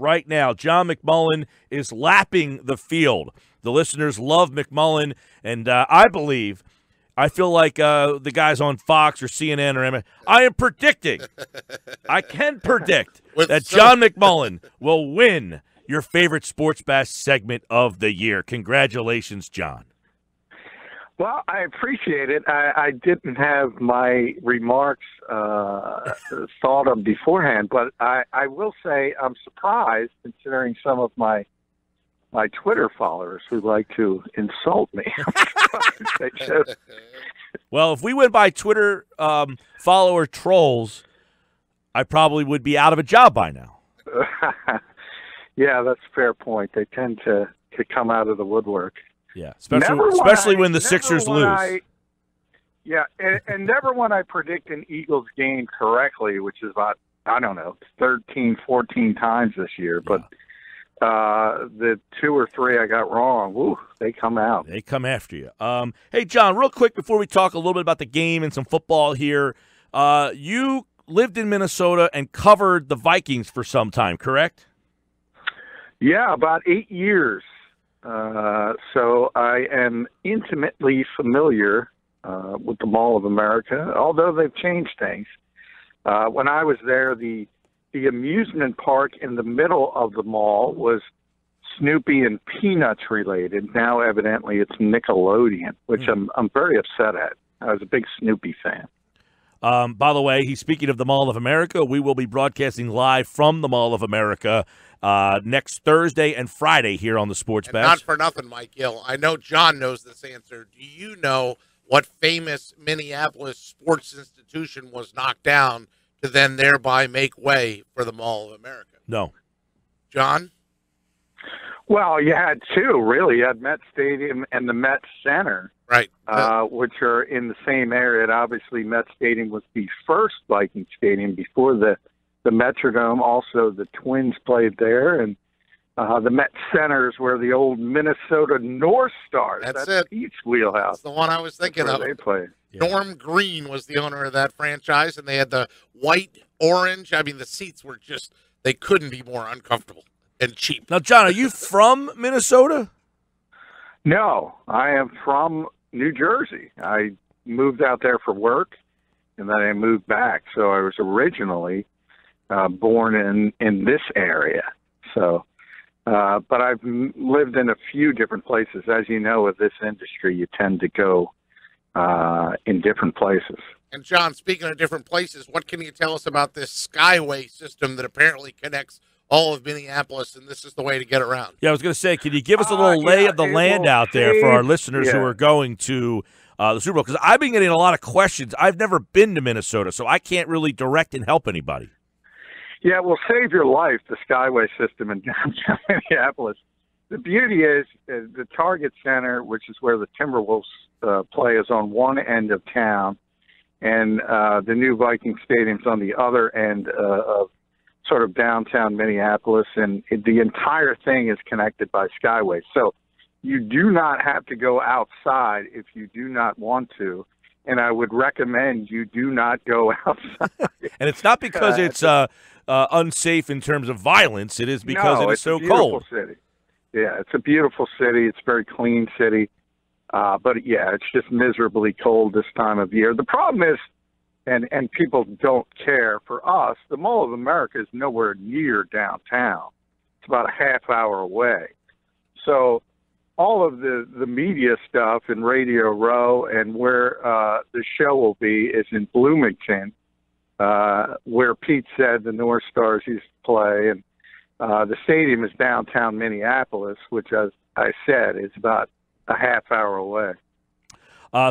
right now. John McMullen is lapping the field. The listeners love McMullen, and I feel like the guys on Fox or CNN or MSN, I am predicting, I can predict that John McMullen will win your favorite Sports Bash segment of the year. Congratulations, John. Well, I appreciate it. I didn't have my remarks thought of beforehand, but I will say I'm surprised considering some of my Twitter followers who like to insult me. Well, if we went by Twitter follower trolls, I probably would be out of a job by now. Yeah, that's a fair point. They tend to come out of the woodwork. Yeah, especially when the Sixers lose. And never when I predict an Eagles game correctly, which is about, 13, 14 times this year. But the 2 or 3 I got wrong, woo, they come out. They come after you. Hey, John, real quick before we talk a little bit about the game and some football here, you lived in Minnesota and covered the Vikings for some time, correct? Yeah, about 8 years. So I am intimately familiar with the Mall of America, although they've changed things. When I was there, the amusement park in the middle of the mall was Snoopy and Peanuts related. Now, evidently, it's Nickelodeon, which I'm very upset at. I was a big Snoopy fan. By the way, he's speaking of the Mall of America. We will be broadcasting live from the Mall of America next Thursday and Friday here on the Sports Bash. Not for nothing, Mike Gill. I know John knows this answer. Do you know what famous Minneapolis sports institution was knocked down to then thereby make way for the Mall of America? No. John? Well, you had 2, really. You had Met Stadium and the Met Center. Right. Which are in the same area. And obviously, Met Stadium was the first Viking stadium before the Metrodome. Also, the Twins played there. And the Met Center is where the old Minnesota North Stars. That's it. Pete's wheelhouse. That's the one I was thinking of. They played. Yeah. Norm Green was the owner of that franchise, and they had the white, orange. I mean, the seats were just, they couldn't be more uncomfortable and cheap. Now, John, are you from Minnesota? No, I am from New Jersey. I moved out there for work, and then I moved back. So I was originally born in this area. So, but I've lived in a few different places. As you know, with this industry, you tend to go in different places. And John, speaking of different places, what can you tell us about this Skyway system that apparently connects all of Minneapolis, and this is the way to get around? Yeah, I was going to say, can you give us a little lay of the land out there for our listeners who are going to the Super Bowl? Because I've been getting a lot of questions. I've never been to Minnesota, so I can't really direct and help anybody. Yeah, well, save your life, the Skyway system in downtown Minneapolis. The beauty is the Target Center, which is where the Timberwolves play, is on one end of town, and the new Viking Stadium's on the other end of sort of downtown Minneapolis, and the entire thing is connected by Skyway. So you do not have to go outside if you do not want to, and I would recommend you do not go outside. And it's not because it's unsafe in terms of violence. It is because it is so cold. City. Yeah, it's a beautiful city. It's a very clean city. But, yeah, it's just miserably cold this time of year. The problem is, and people don't care, for us, the Mall of America is nowhere near downtown. It's about a half hour away. So all of the media stuff in Radio Row and where the show will be is in Bloomington, where Pete said the North Stars used to play. And the stadium is downtown Minneapolis, which, as I said, is about a half hour away.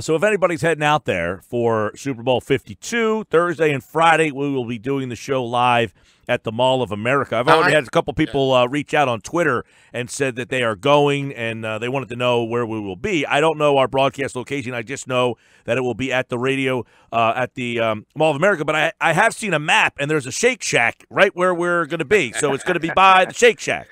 So if anybody's heading out there for Super Bowl 52, Thursday and Friday, we will be doing the show live at the Mall of America. I've already had a couple people reach out on Twitter and said that they are going and they wanted to know where we will be. I don't know our broadcast location. I just know that it will be at the radio at the Mall of America. But I have seen a map, and there's a Shake Shack right where we're going to be. So it's going to be by the Shake Shack.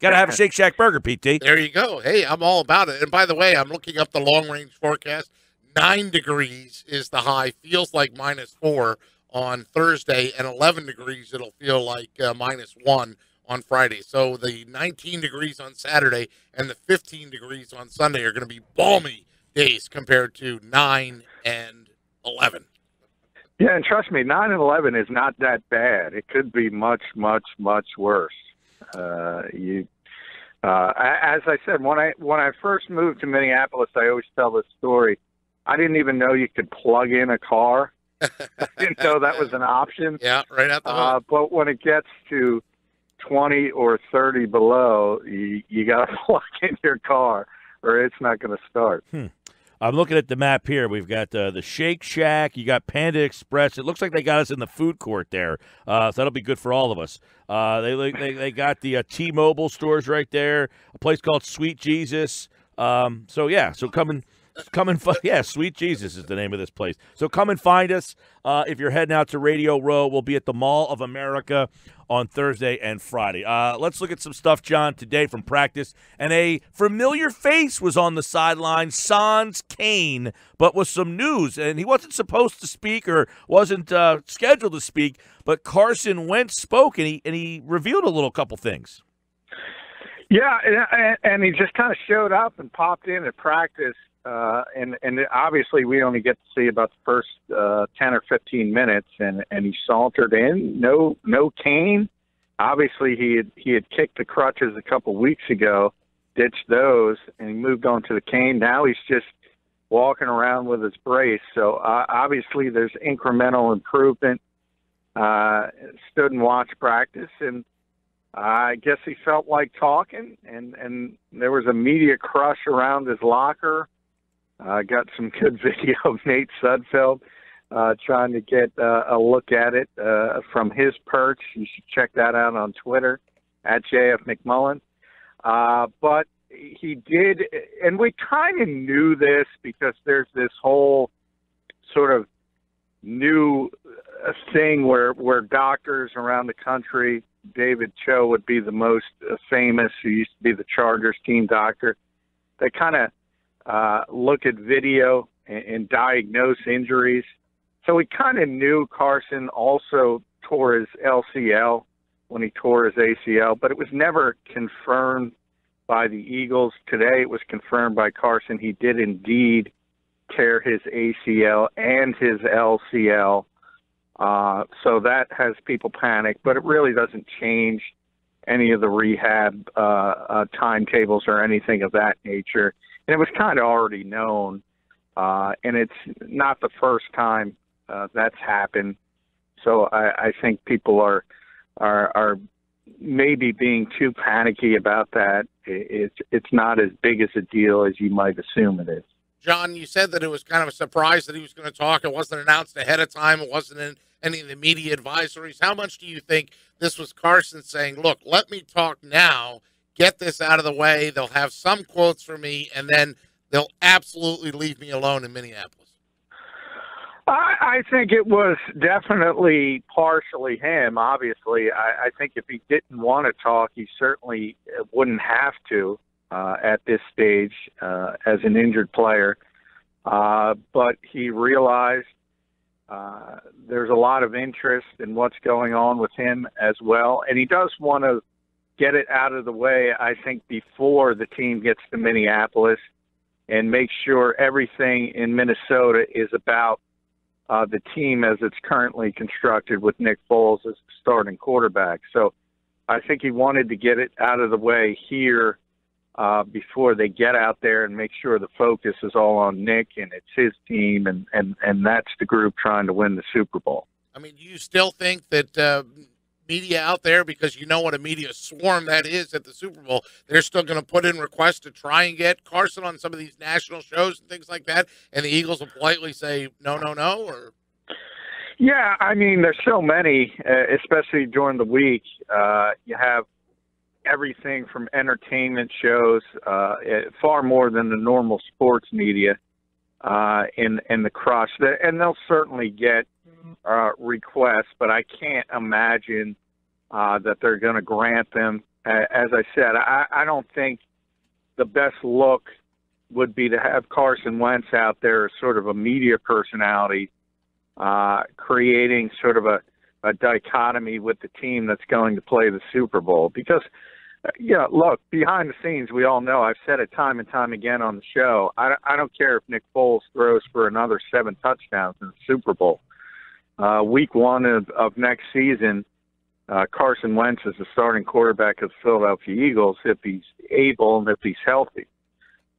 Got to have a Shake Shack burger, PT. There you go. Hey, I'm all about it. And by the way, I'm looking up the long-range forecast. 9 degrees is the high. Feels like -4 on Thursday, and 11 degrees it'll feel like -1 on Friday. So the 19 degrees on Saturday and the 15 degrees on Sunday are going to be balmy days compared to 9 and 11. Yeah, and trust me, 9 and 11 is not that bad. It could be much, much, much worse. As I said, when I first moved to Minneapolis, I always tell this story. I didn't even know you could plug in a car. I didn't know that was an option. Yeah, right out the hole. But when it gets to 20 or 30 below, you got to plug in your car, or it's not going to start. I'm looking at the map here. We've got the Shake Shack. You got Panda Express. It looks like they got us in the food court there, so that'll be good for all of us. They got the T-Mobile stores right there. A place called Sweet Jesus. Sweet Jesus is the name of this place. So come and find us. If you're heading out to Radio Row, we'll be at the Mall of America on Thursday and Friday. Let's look at some stuff, John, today from practice. And a familiar face was on the sideline, Sans Kane, but with some news. And he wasn't supposed to speak or wasn't scheduled to speak, but Carson Wentz spoke, and he revealed a little couple things. Yeah, and he just kind of showed up and popped in at practice. And obviously we only get to see about the first 10 or 15 minutes, and he sauntered in. No cane. Obviously he had kicked the crutches a couple weeks ago, ditched those, and he moved on to the cane. Now he's just walking around with his brace. So obviously there's incremental improvement. Stood and watched practice, and I guess he felt like talking, and there was a media crush around his locker. Got some good video of Nate Sudfeld trying to get a look at it from his perch. You should check that out on Twitter, at JF McMullen. But he did, and we kind of knew this because there's this whole sort of new thing where doctors around the country, David Cho would be the most famous, who used to be the Chargers team doctor. They kind of look at video and diagnose injuries. So we kind of knew Carson also tore his LCL when he tore his ACL, but it was never confirmed by the Eagles. Today it was confirmed by Carson. He did indeed tear his ACL and his LCL. So that has people panicked, but it really doesn't change any of the rehab timetables or anything of that nature. And it was kind of already known, and it's not the first time that's happened. So I think people are maybe being too panicky about that. It's not as big as a deal as you might assume it is. John, you said that it was kind of a surprise that he was going to talk. It wasn't announced ahead of time. It wasn't in any of the media advisories. How much do you think this was Carson saying, look, let me talk now, get this out of the way. They'll have some quotes for me, and then they'll absolutely leave me alone in Minneapolis? I think it was definitely partially him, obviously. I think if he didn't want to talk, he certainly wouldn't have to at this stage as an injured player. But he realized there's a lot of interest in what's going on with him as well. And he does want to get it out of the way, I think, before the team gets to Minneapolis, and make sure everything in Minnesota is about the team as it's currently constructed with Nick Foles as the starting quarterback. So I think he wanted to get it out of the way here before they get out there, and make sure the focus is all on Nick and it's his team, and that's the group trying to win the Super Bowl. I mean, do you still think that media out there, because you know what a media swarm that is at the Super Bowl, they're still going to put in requests to try and get Carson on some of these national shows and things like that, and the Eagles will politely say no, or? Yeah, I mean, there's so many, especially during the week. You have everything from entertainment shows, far more than the normal sports media, in the crush. And they'll certainly get requests, but I can't imagine that they're going to grant them. As I said, I don't think the best look would be to have Carson Wentz out there as sort of a media personality, creating sort of a a dichotomy with the team that's going to play the Super Bowl. Because, look, behind the scenes, we all know, I've said it time and time again on the show, I don't care if Nick Foles throws for another 7 touchdowns in the Super Bowl. Week 1 of next season, Carson Wentz is the starting quarterback of the Philadelphia Eagles if he's able and if he's healthy.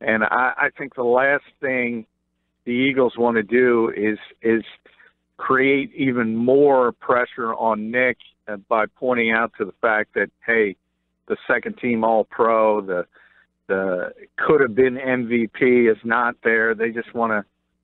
And I think the last thing the Eagles want to do is create even more pressure on Nick by pointing out to the fact that, hey, the second-team All-Pro, the could-have-been MVP is not there. They just want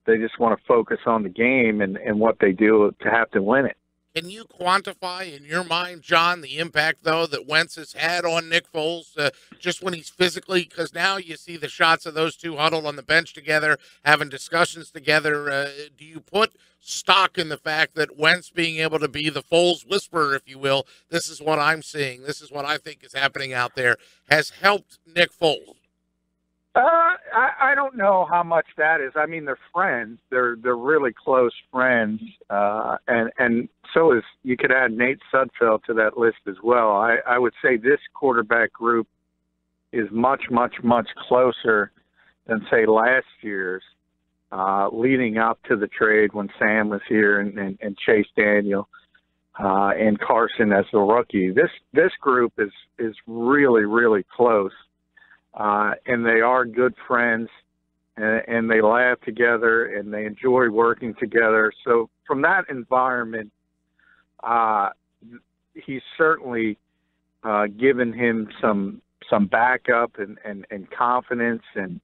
to focus on the game and what they do to have to win it. Can you quantify in your mind, John, the impact, though, that Wentz has had on Nick Foles, just when he's physically, because now you see the shots of those two huddled on the bench together, having discussions together. Do you put stock in the fact that Wentz being able to be the Foles whisperer, if you will, this is what I'm seeing, this is what I think is happening out there, has helped Nick Foles? I don't know how much that is. I mean, they're friends. They're really close friends, and so is, you could add Nate Sudfeld to that list as well. I would say this quarterback group is much, much, much closer than, say, last year's, leading up to the trade when Sam was here and Chase Daniel and Carson as the rookie. This group is really, really close. And they are good friends, and they laugh together, and they enjoy working together. So from that environment, he's certainly given him some backup and confidence and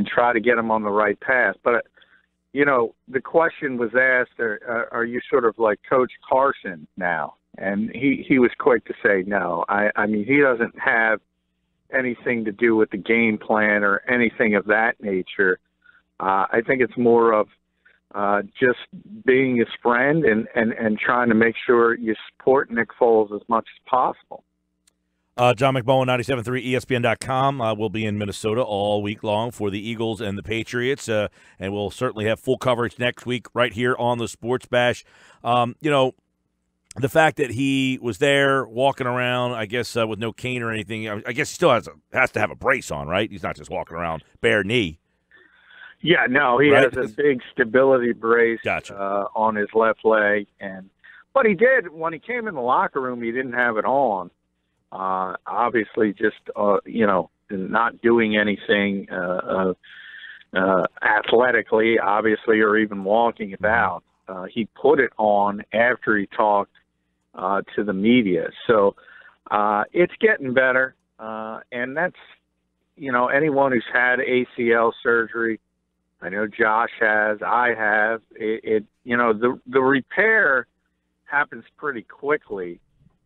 try to get him on the right path. But, the question was asked, are you sort of like Coach Carson now? And he was quick to say no. I mean, he doesn't have anything to do with the game plan or anything of that nature. I think it's more of just being his friend and trying to make sure you support Nick Foles as much as possible. John McMullen, 97.3 ESPN.com. We'll be in Minnesota all week long for the Eagles and the Patriots, and we'll certainly have full coverage next week right here on the Sports Bash. The fact that he was there walking around, I guess, with no cane or anything, I guess he still has to have a brace on, right? He's not just walking around bare knee. Yeah, no, he has a big stability brace Gotcha. On his left leg. But he did, when he came in the locker room, he didn't have it on. Obviously just, not doing anything athletically, obviously, or even walking about. He put it on after he talked to the media. So it's getting better. And that's, anyone who's had ACL surgery, I know Josh has, I have, the repair happens pretty quickly.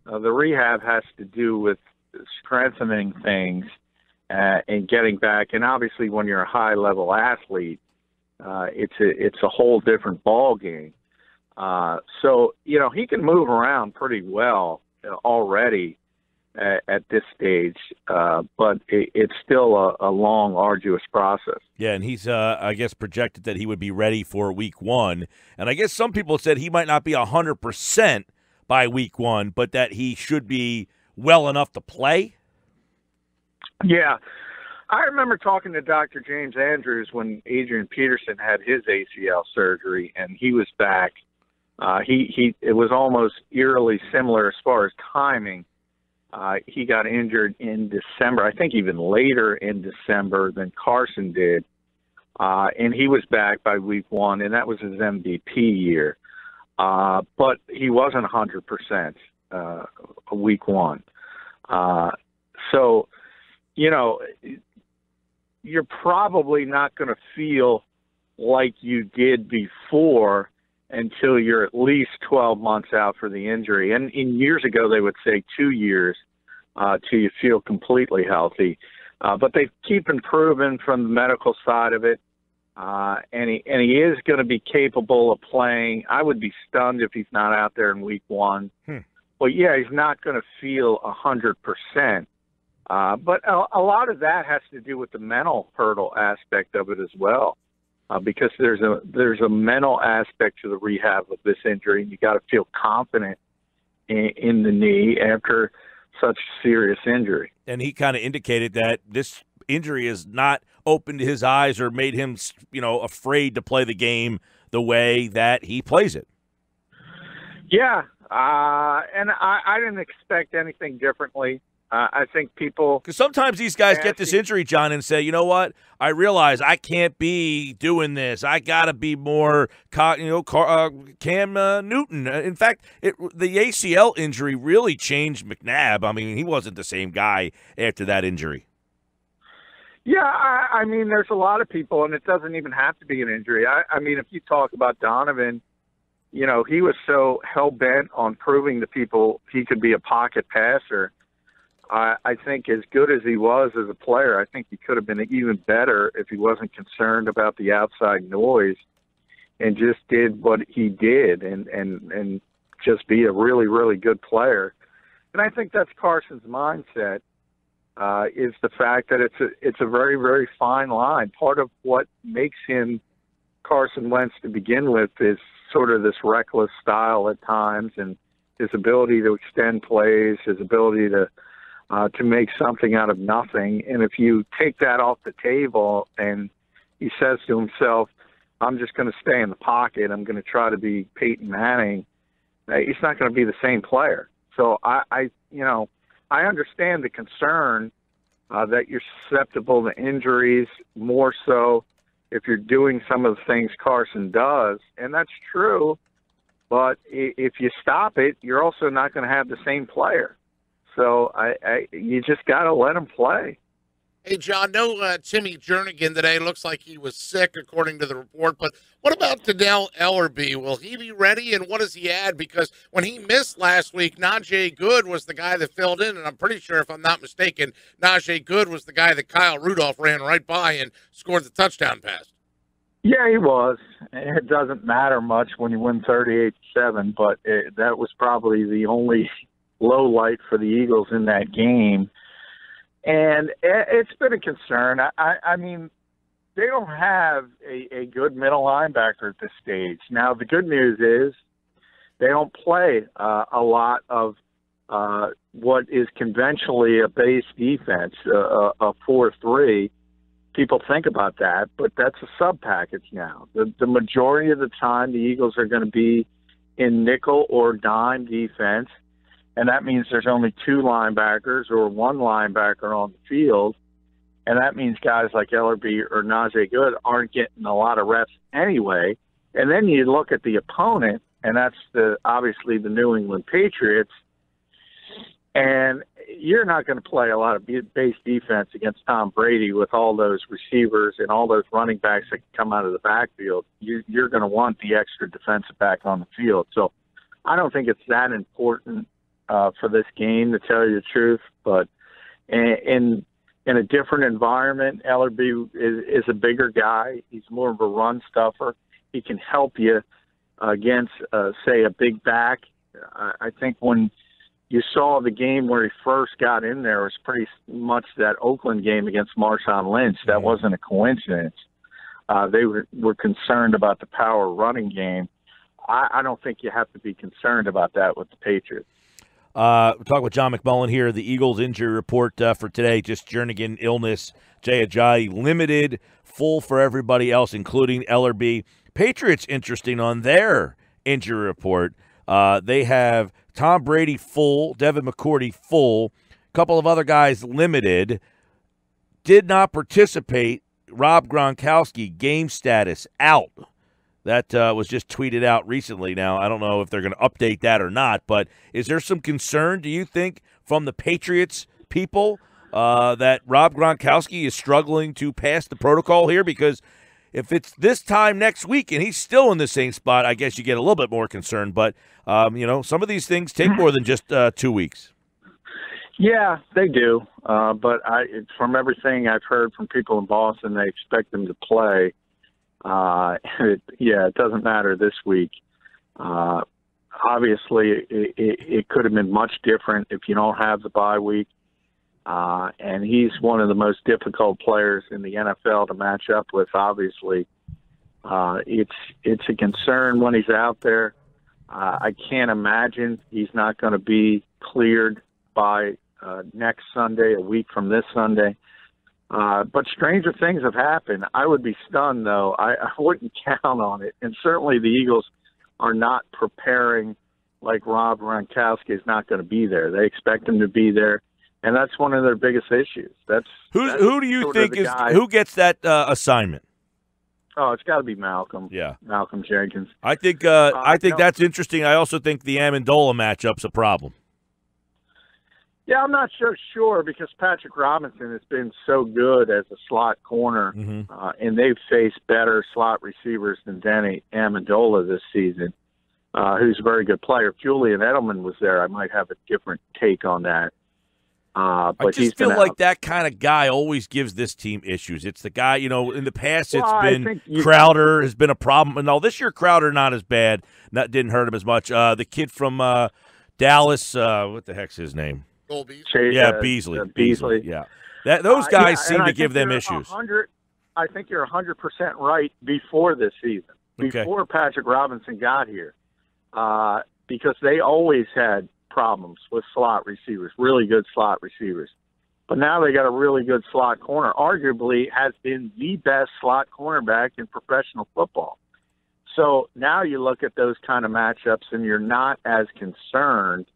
The rehab has to do with strengthening things and getting back. And obviously when you're a high-level athlete, it's a whole different ball game. So, he can move around pretty well already at this stage, but it's still a long, arduous process. Yeah, and he's, I guess, projected that he would be ready for Week 1. And I guess some people said he might not be 100% by Week 1, but that he should be well enough to play. Yeah. I remember talking to Dr. James Andrews when Adrian Peterson had his ACL surgery, and he was back. It was almost eerily similar as far as timing. He got injured in December, I think even later in December than Carson did. And he was back by Week 1, and that was his MVP year. But he wasn't 100% Week 1. So, you're probably not going to feel like you did before until you're at least 12 months out for the injury. And years ago, they would say 2 years till you feel completely healthy. But they keep improving from the medical side of it. And he is going to be capable of playing. I would be stunned if he's not out there in Week 1. But, yeah, he's not going to feel 100%. But a lot of that has to do with the mental hurdle aspect of it as well, because there's a mental aspect to the rehab of this injury. You got to feel confident in the knee after such serious injury. And he kind of indicated that this injury has not opened his eyes or made him, afraid to play the game the way that he plays it. Yeah, and I didn't expect anything differently. I think people – because sometimes these guys get this injury, John, and say, you know what, I realize I can't be doing this. I got to be more Cam Newton. In fact, the ACL injury really changed McNabb. I mean, he wasn't the same guy after that injury. Yeah, I mean, there's a lot of people, and it doesn't even have to be an injury. I mean, if you talk about Donovan, he was so hell-bent on proving to people he could be a pocket passer. I think as good as he was as a player, I think he could have been even better if he wasn't concerned about the outside noise and just did what he did and just be a really, really good player. And I think that's Carson's mindset, is the fact that it's a very, very fine line. Part of what makes him Carson Wentz to begin with is sort of this reckless style at times, and his ability to extend plays, his ability to make something out of nothing. And if you take that off the table and he says to himself, I'm just going to stay in the pocket, I'm going to try to be Peyton Manning, he's not going to be the same player. So I understand the concern that you're susceptible to injuries, more so if you're doing some of the things Carson does, and that's true. But if you stop it, you're also not going to have the same player. So you just got to let him play. Hey, John, no Timmy Jernigan today. Looks like he was sick, according to the report. But what about Donnell Ellerbe? Will he be ready, and what does he add? Because when he missed last week, Najee Good was the guy that filled in, and I'm pretty sure, if I'm not mistaken, Najee Good was the guy that Kyle Rudolph ran right by and scored the touchdown pass. Yeah, he was. It doesn't matter much when you win 38-7, but that was probably the only low light for the Eagles in that game. And it's been a concern. I mean, they don't have a good middle linebacker at this stage. Now, the good news is they don't play a lot of what is conventionally a base defense, a 4-3. People think about that, but that's a sub-package now. The majority of the time, the Eagles are going to be in nickel or dime defense, and that means there's only two linebackers or one linebacker on the field, and that means guys like Ellerbe or Najee Good aren't getting a lot of reps anyway. And then you look at the opponent, and that's obviously the New England Patriots, and you're not going to play a lot of base defense against Tom Brady with all those receivers and all those running backs that can come out of the backfield. You're going to want the extra defensive back on the field. So I don't think it's that important for this game, to tell you the truth. But in a different environment, Ellerbe is a bigger guy. He's more of a run stuffer. He can help you against, say, a big back. I think when you saw the game where he first got in there, it was pretty much that Oakland game against Marshawn Lynch. That wasn't a coincidence. They were concerned about the power running game. I don't think you have to be concerned about that with the Patriots. We're talking with John McMullen here. The Eagles injury report for today, just Jernigan illness. Jay Ajayi limited, full for everybody else, including Ellerbe. Patriots, interesting on their injury report. They have Tom Brady full, Devin McCourty full, a couple of other guys limited, did not participate. Rob Gronkowski, game status, out. That was just tweeted out recently. Now, I don't know if they're going to update that or not, but is there some concern, do you think, from the Patriots people that Rob Gronkowski is struggling to pass the protocol here? Because if it's this time next week and he's still in the same spot, I guess you get a little bit more concerned. But, some of these things take more than just 2 weeks. Yeah, they do. But from everything I've heard from people in Boston, they expect them to play. It doesn't matter this week. Obviously, it could have been much different if you don't have the bye week. And he's one of the most difficult players in the NFL to match up with, obviously. It's a concern when he's out there. I can't imagine he's not going to be cleared by next Sunday, a week from this Sunday. But stranger things have happened. I would be stunned, though. I wouldn't count on it. And certainly the Eagles are not preparing like Rob Gronkowski is not going to be there. They expect him to be there, and that's one of their biggest issues. Who do you think who gets that assignment? Oh, it's got to be Malcolm. Yeah, Malcolm Jenkins. I think that's interesting. I also think the Amendola matchup's a problem. Yeah, I'm not so sure because Patrick Robinson has been so good as a slot corner, and they've faced better slot receivers than Danny Amendola this season, who's a very good player. If Julian Edelman was there, I might have a different take on that. But I just feel like that kind of guy always gives this team issues. It's the guy, in the past it's been Crowder has been a problem. And this year Crowder not as bad. Didn't hurt him as much. The kid from Dallas, what the heck's his name? Beasley. Yeah. Those guys seem to give them issues. I think you're 100% right before this season, before Patrick Robinson got here, because they always had problems with slot receivers, really good slot receivers. But now they got a really good slot corner, arguably has been the best slot cornerback in professional football. So now you look at those kind of matchups and you're not as concerned.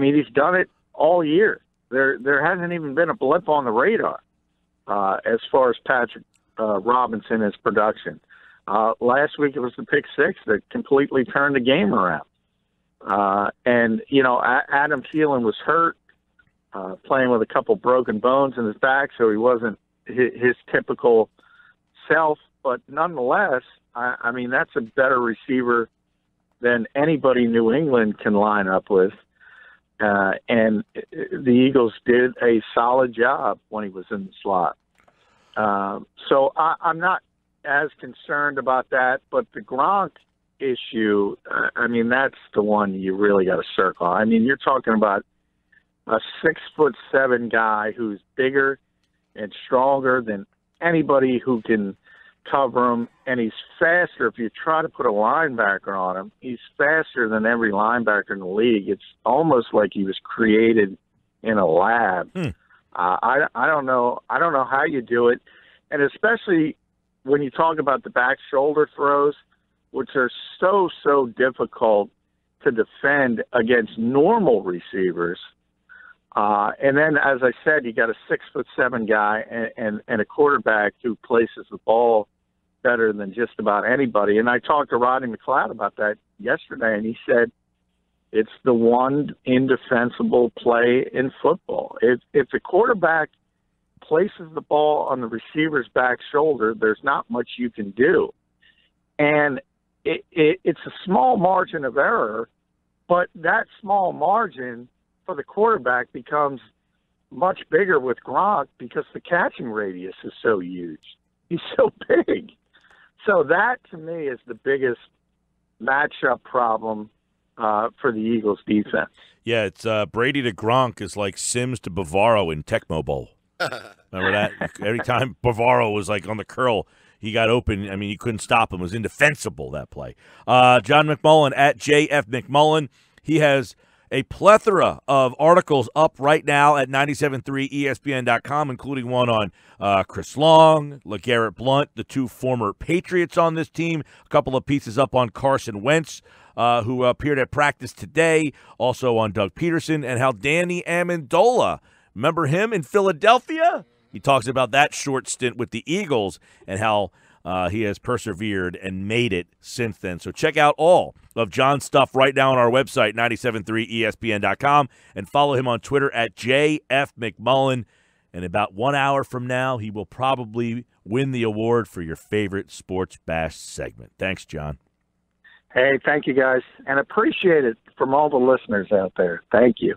He's done it all year. There hasn't even been a blip on the radar as far as Patrick Robinson as production. Last week it was the pick six that completely turned the game around. Adam Thielen was hurt, playing with a couple broken bones in his back, so he wasn't his typical self. But nonetheless, that's a better receiver than anybody New England can line up with. And the Eagles did a solid job when he was in the slot. So I'm not as concerned about that. But the Gronk issue, that's the one you really got to circle. You're talking about a 6'7" guy who's bigger and stronger than anybody who can cover him, and he's faster. If you try to put a linebacker on him, he's faster than every linebacker in the league. It's almost like he was created in a lab. I don't know how you do it, and especially when you talk about the back shoulder throws, which are so difficult to defend against normal receivers. And then, as I said, you got a 6'7" guy and a quarterback who places the ball better than just about anybody. And I talked to Rodney McLeod about that yesterday, and he said it's the one indefensible play in football. If the quarterback places the ball on the receiver's back shoulder, there's not much you can do. And it's a small margin of error, but that small margin for the quarterback becomes much bigger with Gronk because the catching radius is so huge. He's so big. So that, to me, is the biggest matchup problem for the Eagles' defense. Yeah, it's Brady to Gronk is like Sims to Bavaro in Tecmo Bowl. Remember that? Every time Bavaro was on the curl, he got open. You couldn't stop him. It was indefensible, that play. John McMullen at JF McMullen. He has a plethora of articles up right now at 973ESPN.com, including one on Chris Long, LeGarrette Blount, the two former Patriots on this team, a couple of pieces up on Carson Wentz, who appeared at practice today, also on Doug Peterson, and how Danny Amendola, remember him in Philadelphia? He talks about that short stint with the Eagles and how he has persevered and made it since then. So check out all of John's stuff right now on our website, 973ESPN.com, and follow him on Twitter at JFMcMullen. And about 1 hour from now, he will probably win the award for your favorite Sports Bash segment. Thanks, John. Hey, thank you, guys, and appreciate it from all the listeners out there. Thank you.